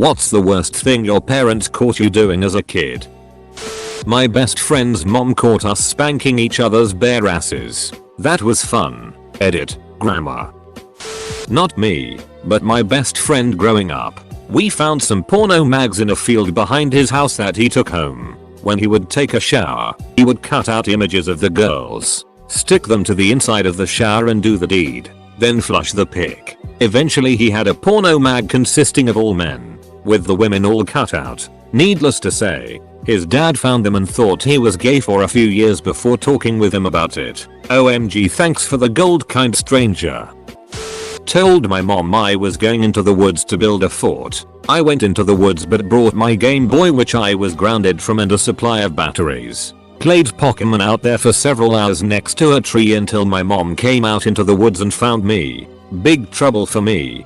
What's the worst thing your parents caught you doing as a kid? My best friend's mom caught us spanking each other's bare asses. That was fun. Edit. Grammar. Not me, but my best friend growing up. We found some porno mags in a field behind his house that he took home. When he would take a shower, he would cut out images of the girls, stick them to the inside of the shower and do the deed, then flush the pic. Eventually he had a porno mag consisting of all men, with the women all cut out. Needless to say, his dad found them and thought he was gay for a few years before talking with him about it. OMG, thanks for the gold, kind stranger. Told my mom I was going into the woods to build a fort. I went into the woods but brought my Game Boy, which I was grounded from, and a supply of batteries. Played Pokemon out there for several hours next to a tree until my mom came out into the woods and found me. Big trouble for me.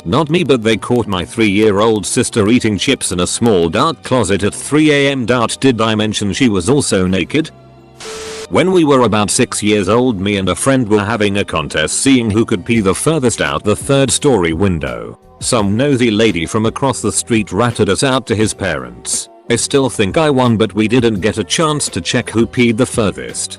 Not me, but they caught my 3-year-old sister eating chips in a small dark closet at 3 AM. Did I mention she was also naked? When we were about 6 years old, me and a friend were having a contest seeing who could pee the furthest out the 3rd story window. Some nosy lady from across the street ratted us out to his parents. I still think I won, but we didn't get a chance to check who peed the furthest.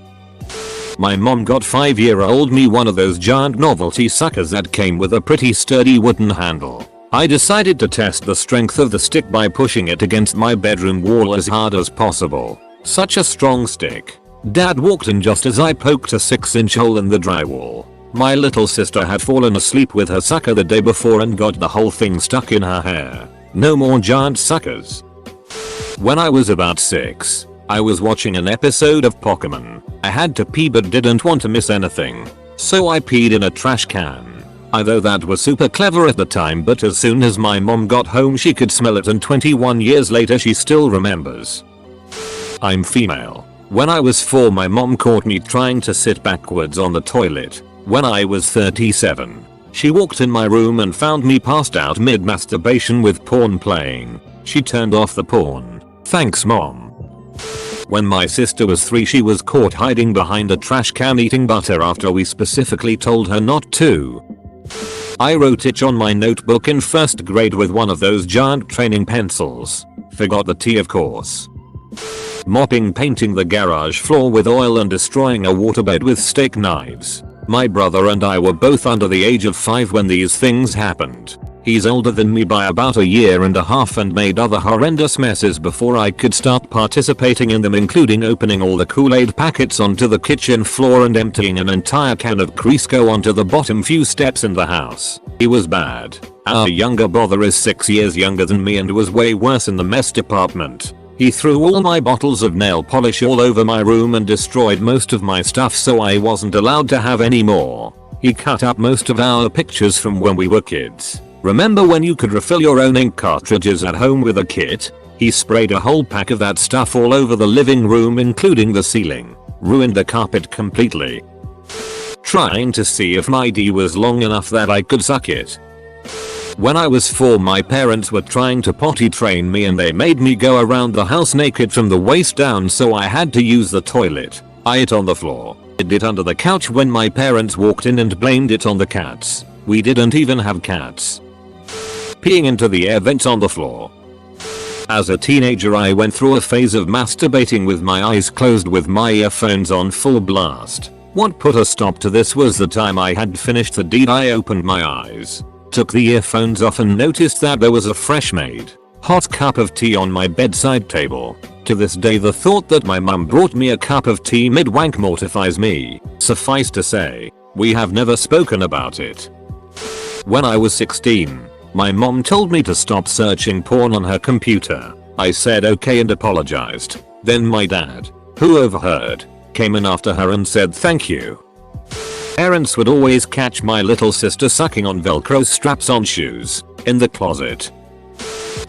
My mom got 5-year-old me one of those giant novelty suckers that came with a pretty sturdy wooden handle. I decided to test the strength of the stick by pushing it against my bedroom wall as hard as possible. Such a strong stick. Dad walked in just as I poked a 6-inch hole in the drywall. My little sister had fallen asleep with her sucker the day before and got the whole thing stuck in her hair. No more giant suckers. When I was about 6, I was watching an episode of Pokemon. I had to pee but didn't want to miss anything, so I peed in a trash can. I thought that was super clever at the time, but as soon as my mom got home she could smell it, and 21 years later she still remembers. I'm female. When I was 4, my mom caught me trying to sit backwards on the toilet. When I was 37, she walked in my room and found me passed out mid-masturbation with porn playing. She turned off the porn. Thanks, Mom. When my sister was 3, she was caught hiding behind a trash can eating butter after we specifically told her not to. I wrote it on my notebook in 1st grade with one of those giant training pencils. Forgot the T, of course. Mopping, painting the garage floor with oil and destroying a waterbed with steak knives. My brother and I were both under the age of 5 when these things happened. He's older than me by about 1.5 years and made other horrendous messes before I could start participating in them, including opening all the Kool-Aid packets onto the kitchen floor and emptying an entire can of Crisco onto the bottom few steps in the house. He was bad. Our younger brother is 6 years younger than me and was way worse in the mess department. He threw all my bottles of nail polish all over my room and destroyed most of my stuff, so I wasn't allowed to have any more. He cut up most of our pictures from when we were kids. Remember when you could refill your own ink cartridges at home with a kit? He sprayed a whole pack of that stuff all over the living room, including the ceiling. Ruined the carpet completely. Trying to see if my D was long enough that I could suck it. When I was 4, my parents were trying to potty train me and they made me go around the house naked from the waist down, so I had to use the toilet. I ate on the floor. Hid it under the couch when my parents walked in and blamed it on the cats. We didn't even have cats. Peeing into the air vents on the floor. As a teenager, I went through a phase of masturbating with my eyes closed with my earphones on full blast. What put a stop to this was the time I had finished the deed. I opened my eyes, took the earphones off and noticed that there was a fresh made, hot cup of tea on my bedside table. To this day, the thought that my mum brought me a cup of tea mid-wank mortifies me. Suffice to say, we have never spoken about it. When I was 16, my mom told me to stop searching porn on her computer. I said okay and apologized. Then my dad, who overheard, came in after her and said thank you. Parents would always catch my little sister sucking on Velcro straps on shoes in the closet.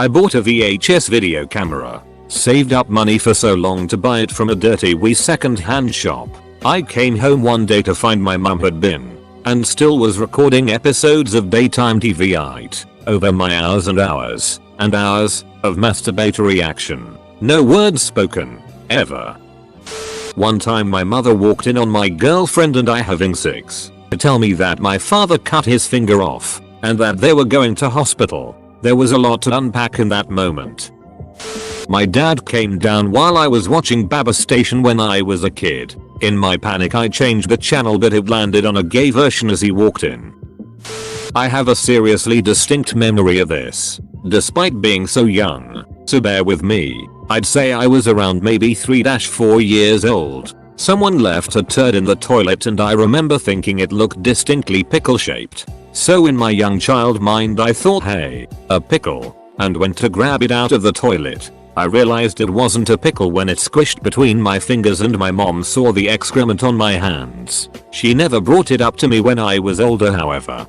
I bought a VHS video camera. Saved up money for so long to buy it from a dirty wee second-hand shop. I came home one day to find my mum had been, and still was, recording episodes of daytime TV over my hours and hours and hours of masturbatory action. No words spoken, ever. One time my mother walked in on my girlfriend and I having sex to tell me that my father cut his finger off and that they were going to hospital. There was a lot to unpack in that moment. My dad came down while I was watching Baba Station when I was a kid. In my panic I changed the channel but it landed on a gay version as he walked in. I have a seriously distinct memory of this, despite being so young, so bear with me. I'd say I was around maybe 3-4 years old. Someone left a turd in the toilet and I remember thinking it looked distinctly pickle shaped. So in my young child mind I thought, hey, a pickle, and went to grab it out of the toilet. I realized it wasn't a pickle when it squished between my fingers and my mom saw the excrement on my hands. She never brought it up to me when I was older however.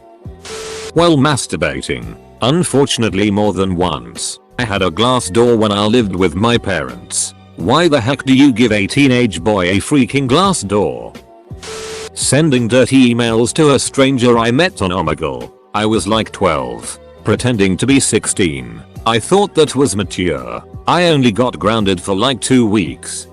While masturbating, unfortunately more than once, I had a glass door when I lived with my parents. Why the heck do you give a teenage boy a freaking glass door? Sending dirty emails to a stranger I met on Omegle. I was like 12, pretending to be 16. I thought that was mature. I only got grounded for like 2 weeks.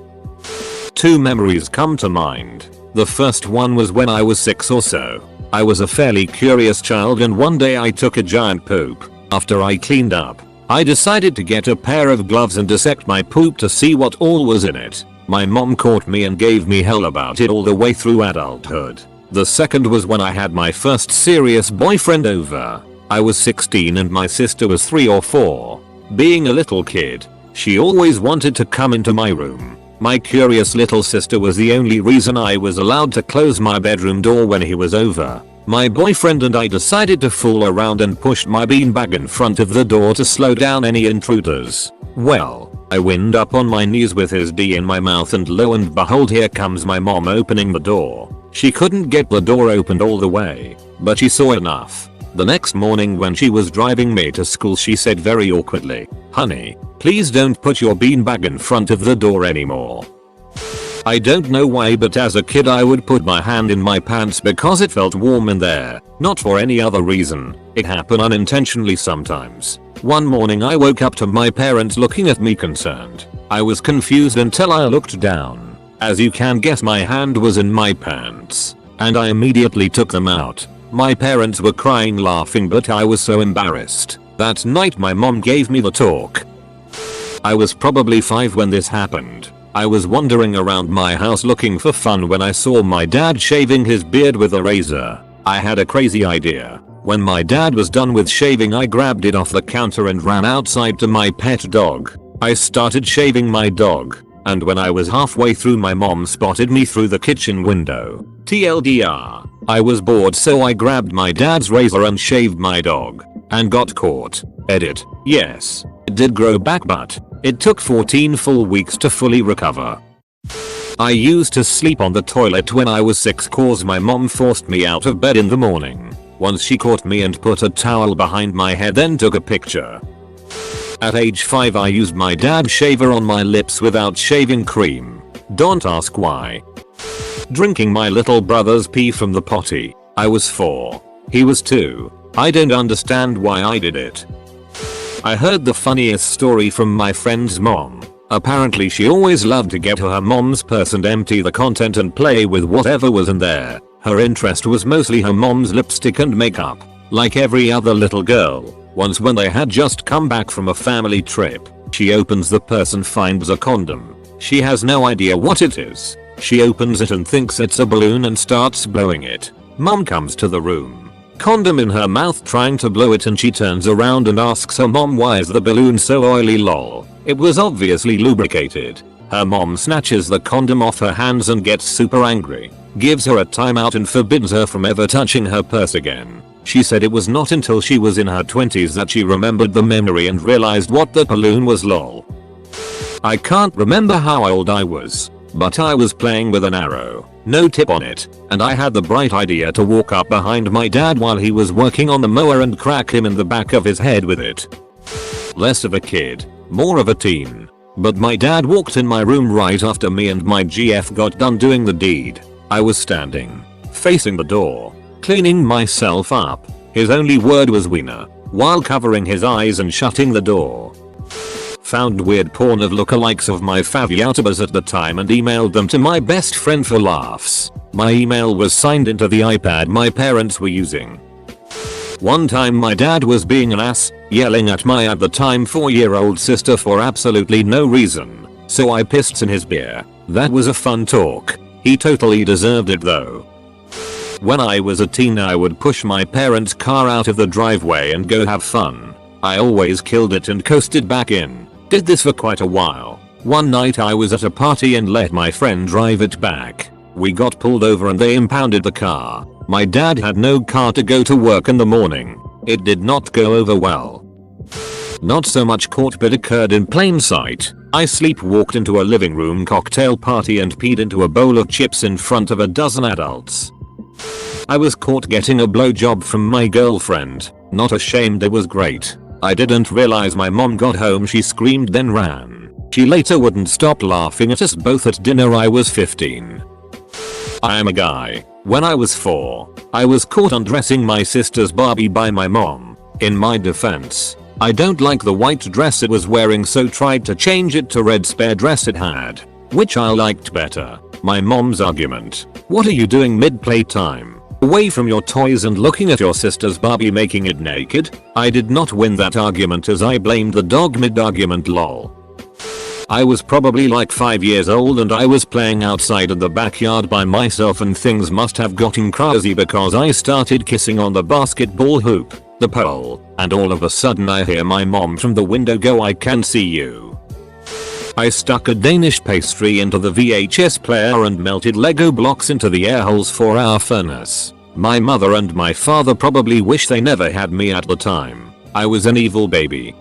2 memories come to mind. The first one was when I was 6 or so. I was a fairly curious child and one day I took a giant poop. After I cleaned up, I decided to get a pair of gloves and dissect my poop to see what all was in it. My mom caught me and gave me hell about it all the way through adulthood. The second was when I had my first serious boyfriend over. I was 16 and my sister was 3 or 4. Being a little kid, she always wanted to come into my room. My curious little sister was the only reason I was allowed to close my bedroom door when he was over. My boyfriend and I decided to fool around and pushed my beanbag in front of the door to slow down any intruders. Well, I wind up on my knees with his D in my mouth and lo and behold here comes my mom opening the door. She couldn't get the door opened all the way, but she saw enough. The next morning when she was driving me to school she said very awkwardly, "Honey, please don't put your beanbag in front of the door anymore." I don't know why but as a kid I would put my hand in my pants because it felt warm in there, not for any other reason. It happened unintentionally sometimes. One morning I woke up to my parents looking at me concerned. I was confused until I looked down. As you can guess my hand was in my pants, and I immediately took them out. My parents were crying laughing but I was so embarrassed. That night my mom gave me the talk. I was probably 5 when this happened. I was wandering around my house looking for fun when I saw my dad shaving his beard with a razor. I had a crazy idea. When my dad was done with shaving I grabbed it off the counter and ran outside to my pet dog. I started shaving my dog, and when I was halfway through my mom spotted me through the kitchen window. TLDR. I was bored so I grabbed my dad's razor and shaved my dog, and got caught. Edit. Yes, it did grow back but it took 14 full weeks to fully recover. I used to sleep on the toilet when I was 6 cause my mom forced me out of bed in the morning. Once she caught me and put a towel behind my head then took a picture. At age 5 I used my dad's shaver on my lips without shaving cream. Don't ask why. Drinking my little brother's pee from the potty. I was 4. He was 2. I don't understand why I did it. I heard the funniest story from my friend's mom. Apparently she always loved to get to her mom's purse and empty the content and play with whatever was in there. Her interest was mostly her mom's lipstick and makeup. Like every other little girl, once when they had just come back from a family trip, she opens the purse and finds a condom. She has no idea what it is. She opens it and thinks it's a balloon and starts blowing it. Mom comes to the room. Condom in her mouth trying to blow it and she turns around and asks her mom why is the balloon so oily lol. It was obviously lubricated. Her mom snatches the condom off her hands and gets super angry. Gives her a timeout and forbids her from ever touching her purse again. She said it was not until she was in her 20s that she remembered the memory and realized what the balloon was lol. I can't remember how old I was, but I was playing with an arrow, no tip on it, and I had the bright idea to walk up behind my dad while he was working on the mower and crack him in the back of his head with it. Less of a kid, more of a teen. But my dad walked in my room right after me and my GF got done doing the deed. I was standing, facing the door, cleaning myself up. His only word was wiener, while covering his eyes and shutting the door. Found weird porn of lookalikes of my faviatabas at the time and emailed them to my best friend for laughs. My email was signed into the iPad my parents were using. One time my dad was being an ass, yelling at my at the time 4-year-old sister for absolutely no reason, so I pissed in his beer. That was a fun talk. He totally deserved it though. When I was a teen I would push my parents' car out of the driveway and go have fun. I always killed it and coasted back in. Did this for quite a while. One night I was at a party and let my friend drive it back. We got pulled over and they impounded the car. My dad had no car to go to work in the morning. It did not go over well. Not so much caught but occurred in plain sight. I sleepwalked into a living room cocktail party and peed into a bowl of chips in front of a dozen adults. I was caught getting a blowjob from my girlfriend. Not ashamed, it was great. I didn't realize my mom got home, she screamed then ran. She later wouldn't stop laughing at us both at dinner. I was 15. I am a guy. When I was 4, I was caught undressing my sister's Barbie by my mom. In my defense, I don't like the white dress it was wearing, so tried to change it to red spare dress it had, which I liked better. My mom's argument: "What are you doing mid playtime? Away from your toys and looking at your sister's Barbie making it naked?" I did not win that argument as I blamed the dog mid argument lol. I was probably like 5 years old and I was playing outside in the backyard by myself and things must have gotten crazy because I started kissing on the basketball hoop, the pole, and all of a sudden I hear my mom from the window go, "I can see you." I stuck a Danish pastry into the VHS player and melted Lego blocks into the air holes for our furnace. My mother and my father probably wish they never had me at the time. I was an evil baby.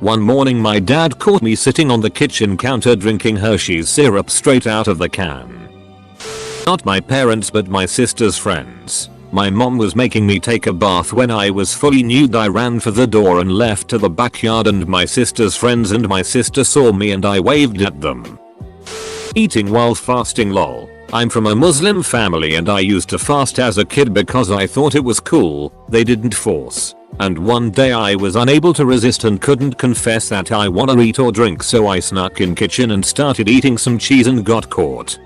One morning my dad caught me sitting on the kitchen counter drinking Hershey's syrup straight out of the can. Not my parents but my sister's friends. My mom was making me take a bath when I was fully nude. I ran for the door and left to the backyard and my sister's friends and my sister saw me and I waved at them. Eating while fasting lol. I'm from a Muslim family and I used to fast as a kid because I thought it was cool. They didn't force. And one day I was unable to resist and couldn't confess that I wanna eat or drink, so I snuck in kitchen and started eating some cheese and got caught.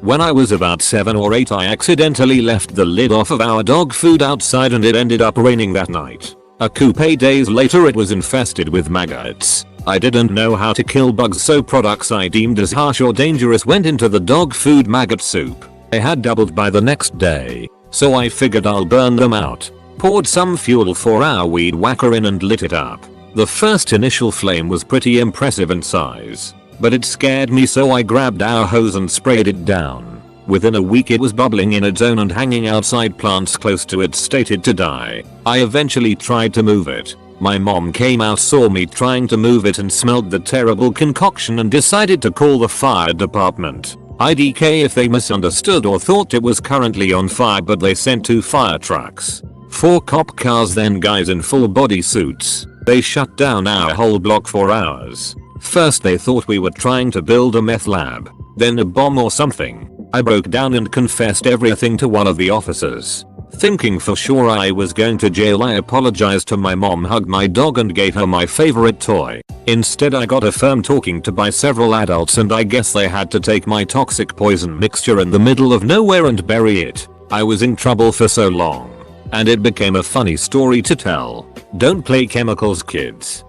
When I was about 7 or 8 I accidentally left the lid off of our dog food outside and it ended up raining that night. A couple days later it was infested with maggots. I didn't know how to kill bugs, so products I deemed as harsh or dangerous went into the dog food maggot soup. They had doubled by the next day, so I figured I'll burn them out. Poured some fuel for our weed whacker in and lit it up. The first initial flame was pretty impressive in size, but it scared me, so I grabbed our hose and sprayed it down. Within a week it was bubbling in its own and hanging outside plants close to it stated to die. I eventually tried to move it. My mom came out, saw me trying to move it and smelled the terrible concoction and decided to call the fire department. IDK if they misunderstood or thought it was currently on fire, but they sent 2 fire trucks. 4 cop cars, then guys in full body suits. They shut down our whole block for hours. First they thought we were trying to build a meth lab, then a bomb or something. I broke down and confessed everything to one of the officers. Thinking for sure I was going to jail, I apologized to my mom, hugged my dog and gave her my favorite toy. Instead I got a firm talking to by several adults and I guess they had to take my toxic poison mixture in the middle of nowhere and bury it. I was in trouble for so long. And it became a funny story to tell. Don't play chemicals, kids.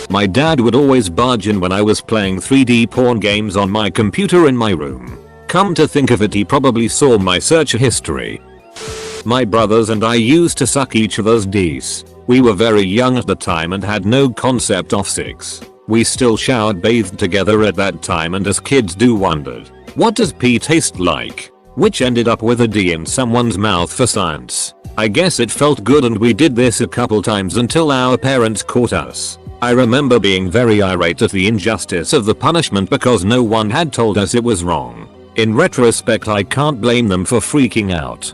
My dad would always barge in when I was playing 3D porn games on my computer in my room. Come to think of it, he probably saw my search history. My brothers and I used to suck each other's D's. We were very young at the time and had no concept of sex. We still showered, bathed together at that time, and as kids do wondered, what does pee taste like? Which ended up with a D in someone's mouth for science. I guess it felt good and we did this a couple times until our parents caught us. I remember being very irate at the injustice of the punishment because no one had told us it was wrong. In retrospect I can't blame them for freaking out.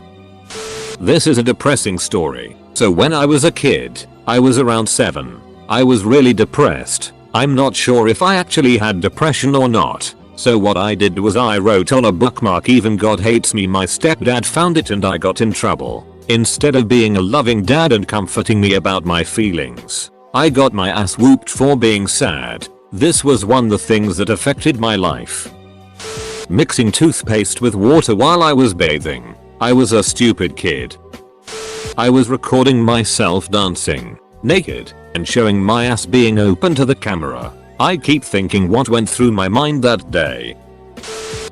This is a depressing story. So when I was a kid, I was around 7. I was really depressed. I'm not sure if I actually had depression or not. So what I did was I wrote on a bookmark, "Even God hates me." My stepdad found it and I got in trouble. Instead of being a loving dad and comforting me about my feelings, I got my ass whooped for being sad. This was one of the things that affected my life. Mixing toothpaste with water while I was bathing. I was a stupid kid. I was recording myself dancing, naked, and showing my ass being open to the camera. I keep thinking what went through my mind that day.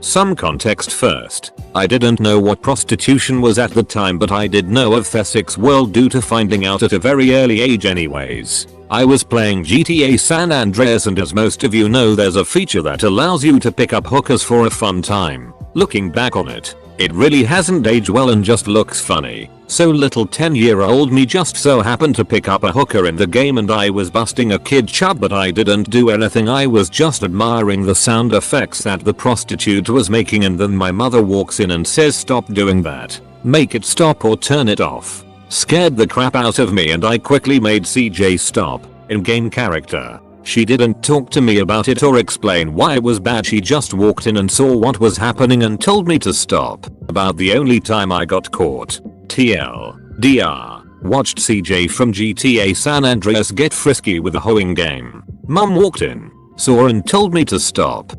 Some context first. I didn't know what prostitution was at the time, but I did know of the sex world due to finding out at a very early age anyways. I was playing GTA San Andreas, and as most of you know, there's a feature that allows you to pick up hookers for a fun time. Looking back on it, it really hasn't aged well and just looks funny. So little 10-year-old me just so happened to pick up a hooker in the game, and I was busting a kid chub, but I didn't do anything. I was just admiring the sound effects that the prostitute was making, and then my mother walks in and says, "Stop doing that. Make it stop or turn it off." Scared the crap out of me, and I quickly made CJ stop. In-game character. She didn't talk to me about it or explain why it was bad. She just walked in and saw what was happening and told me to stop. About the only time I got caught. TLDR. Watched CJ from GTA San Andreas get frisky with a hoeing game. Mum walked in, saw and told me to stop.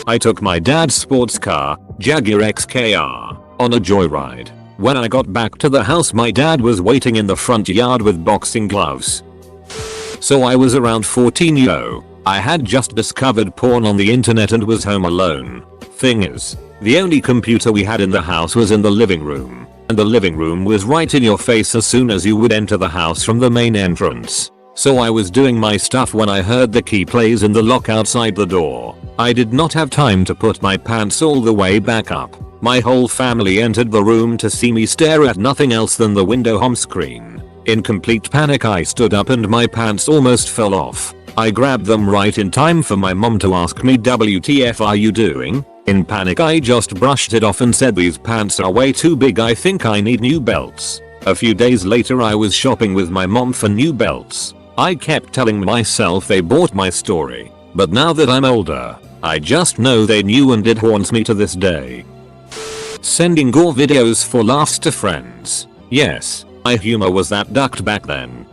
I took my dad's sports car, Jaguar XKR, on a joyride. When I got back to the house, my dad was waiting in the front yard with boxing gloves. So I was around 14 yo. I had just discovered porn on the internet and was home alone. Thing is, the only computer we had in the house was in the living room. And the living room was right in your face as soon as you would enter the house from the main entrance. So I was doing my stuff when I heard the key plays in the lock outside the door. I did not have time to put my pants all the way back up. My whole family entered the room to see me stare at nothing else than the window home screen. In complete panic, I stood up and my pants almost fell off. I grabbed them right in time for my mom to ask me, "WTF are you doing?" In panic, I just brushed it off and said, "These pants are way too big. I think I need new belts." A few days later, I was shopping with my mom for new belts. I kept telling myself they bought my story. But now that I'm older, I just know they knew, and it haunts me to this day. Sending gore videos for laughs to friends. Yes, my humor was that ducked back then.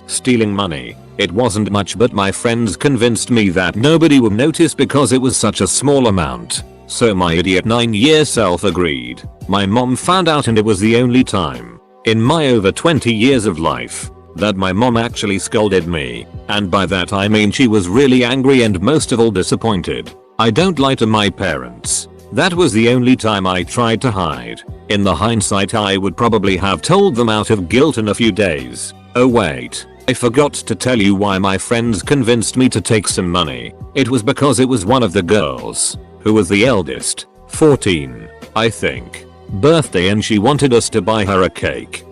Stealing money. It wasn't much, but my friends convinced me that nobody would notice because it was such a small amount. So my idiot 9-year self agreed. My mom found out, and it was the only time in my over 20 years of life that my mom actually scolded me. And by that I mean she was really angry and most of all disappointed. I don't lie to my parents. That was the only time I tried to hide. In the hindsight, I would probably have told them out of guilt in a few days. Oh wait, I forgot to tell you why my friends convinced me to take some money. It was because it was one of the girls, who was the eldest, 14, I think, birthday, and she wanted us to buy her a cake.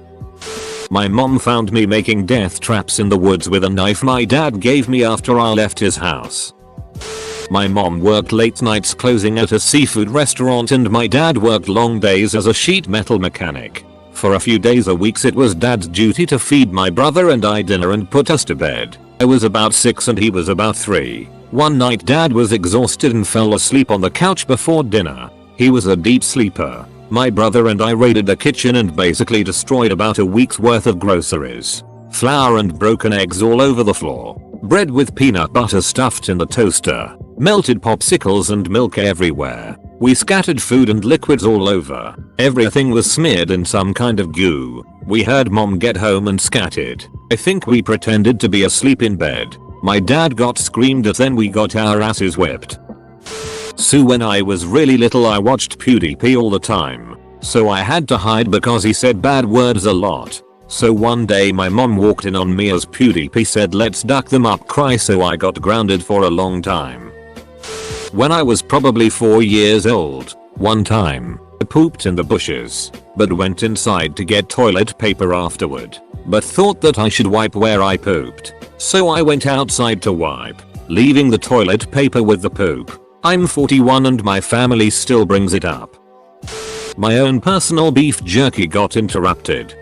My mom found me making death traps in the woods with a knife my dad gave me after I left his house. My mom worked late nights closing at a seafood restaurant, and my dad worked long days as a sheet metal mechanic. For a few days or weeks, it was dad's duty to feed my brother and I dinner and put us to bed. I was about 6 and he was about 3. One night dad was exhausted and fell asleep on the couch before dinner. He was a deep sleeper. My brother and I raided the kitchen and basically destroyed about a week's worth of groceries. Flour and broken eggs all over the floor. Bread with peanut butter stuffed in the toaster. Melted popsicles and milk everywhere. We scattered food and liquids all over. Everything was smeared in some kind of goo. We heard mom get home and scattered. I think we pretended to be asleep in bed. My dad got screamed at, then we got our asses whipped. So when I was really little, I watched PewDiePie all the time. So I had to hide because he said bad words a lot. So one day my mom walked in on me as PewDiePie said, "Let's duck them up, cry," so I got grounded for a long time. When I was probably 4 years old, one time, I pooped in the bushes, but went inside to get toilet paper afterward, but thought that I should wipe where I pooped. So I went outside to wipe, leaving the toilet paper with the poop. I'm 41 and my family still brings it up. My own personal beef jerky got interrupted.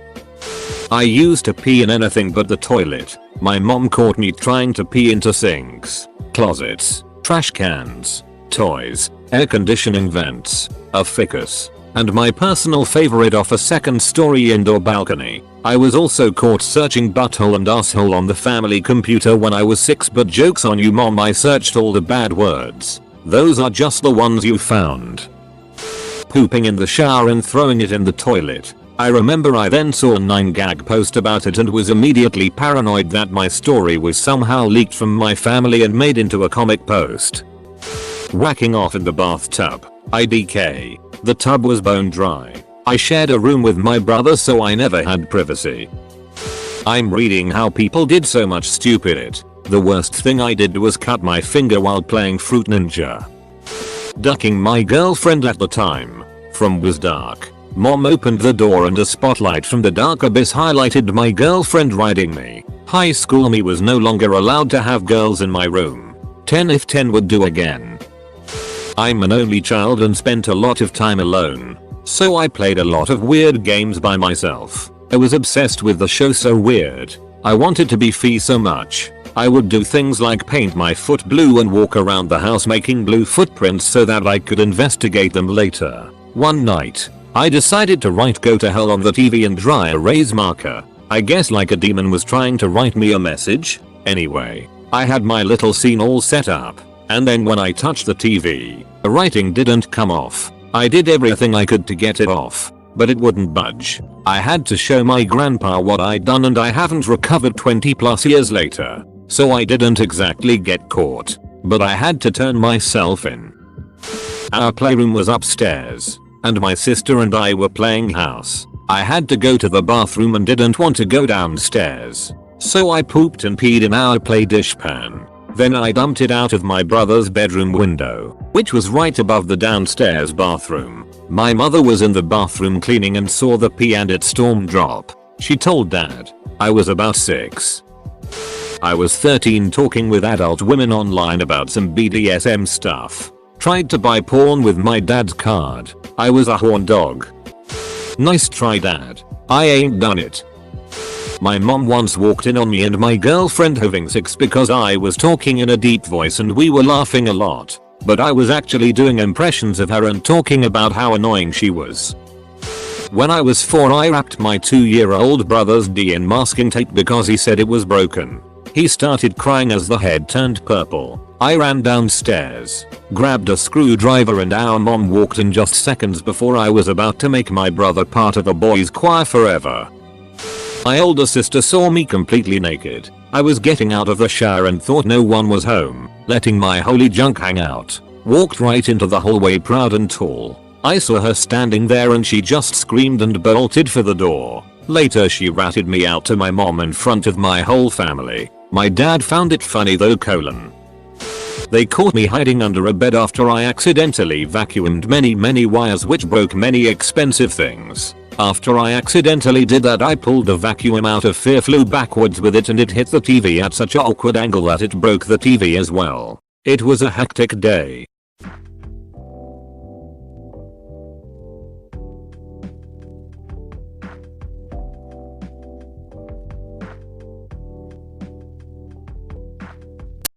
I used to pee in anything but the toilet. My mom caught me trying to pee into sinks, closets, trash cans, toys, air conditioning vents, a ficus, and my personal favorite, off a second-story indoor balcony. I was also caught searching butthole and asshole on the family computer when I was 6, but joke's on you mom, I searched all the bad words. Those are just the ones you found. Pooping in the shower and throwing it in the toilet. I remember I then saw a 9gag post about it and was immediately paranoid that my story was somehow leaked from my family and made into a comic post. Whacking off in the bathtub. IDK. The tub was bone dry. I shared a room with my brother so I never had privacy. I'm reading how people did so much stupid it. The worst thing I did was cut my finger while playing Fruit Ninja. Ducking my girlfriend at the time. From was dark. Mom opened the door and a spotlight from the dark abyss highlighted my girlfriend riding me. High school me was no longer allowed to have girls in my room. 10 if 10 would do again. I'm an only child and spent a lot of time alone. So I played a lot of weird games by myself. I was obsessed with the show So Weird. I wanted to be Fee so much. I would do things like paint my foot blue and walk around the house making blue footprints so that I could investigate them later. One night, I decided to write "Go to Hell" on the TV and dry erase marker. I guess like a demon was trying to write me a message. Anyway, I had my little scene all set up, and then when I touched the TV, the writing didn't come off. I did everything I could to get it off, but it wouldn't budge. I had to show my grandpa what I'd done and I haven't recovered 20 plus years later. So I didn't exactly get caught, but I had to turn myself in. Our playroom was upstairs, and my sister and I were playing house. I had to go to the bathroom and didn't want to go downstairs. So I pooped and peed in our play dishpan. Then I dumped it out of my brother's bedroom window, which was right above the downstairs bathroom. My mother was in the bathroom cleaning and saw the pee and it storm drop. She told dad. I was about 6. I was 13 talking with adult women online about some BDSM stuff. Tried to buy porn with my dad's card. I was a horn dog. Nice try dad. I ain't done it. My mom once walked in on me and my girlfriend having sex because I was talking in a deep voice and we were laughing a lot. But I was actually doing impressions of her and talking about how annoying she was. When I was 4 I wrapped my 2-year-old brother's D in masking tape because he said it was broken. He started crying as the head turned purple. I ran downstairs, grabbed a screwdriver and our mom walked in just seconds before I was about to make my brother part of a boys' choir forever. My older sister saw me completely naked. I was getting out of the shower and thought no one was home, letting my holy junk hang out. Walked right into the hallway proud and tall. I saw her standing there and she just screamed and bolted for the door. Later she ratted me out to my mom in front of my whole family. My dad found it funny though. They caught me hiding under a bed after I accidentally vacuumed many wires which broke many expensive things. After I accidentally did that I pulled the vacuum out of fear, flew backwards with it and it hit the TV at such an awkward angle that it broke the TV as well. It was a hectic day.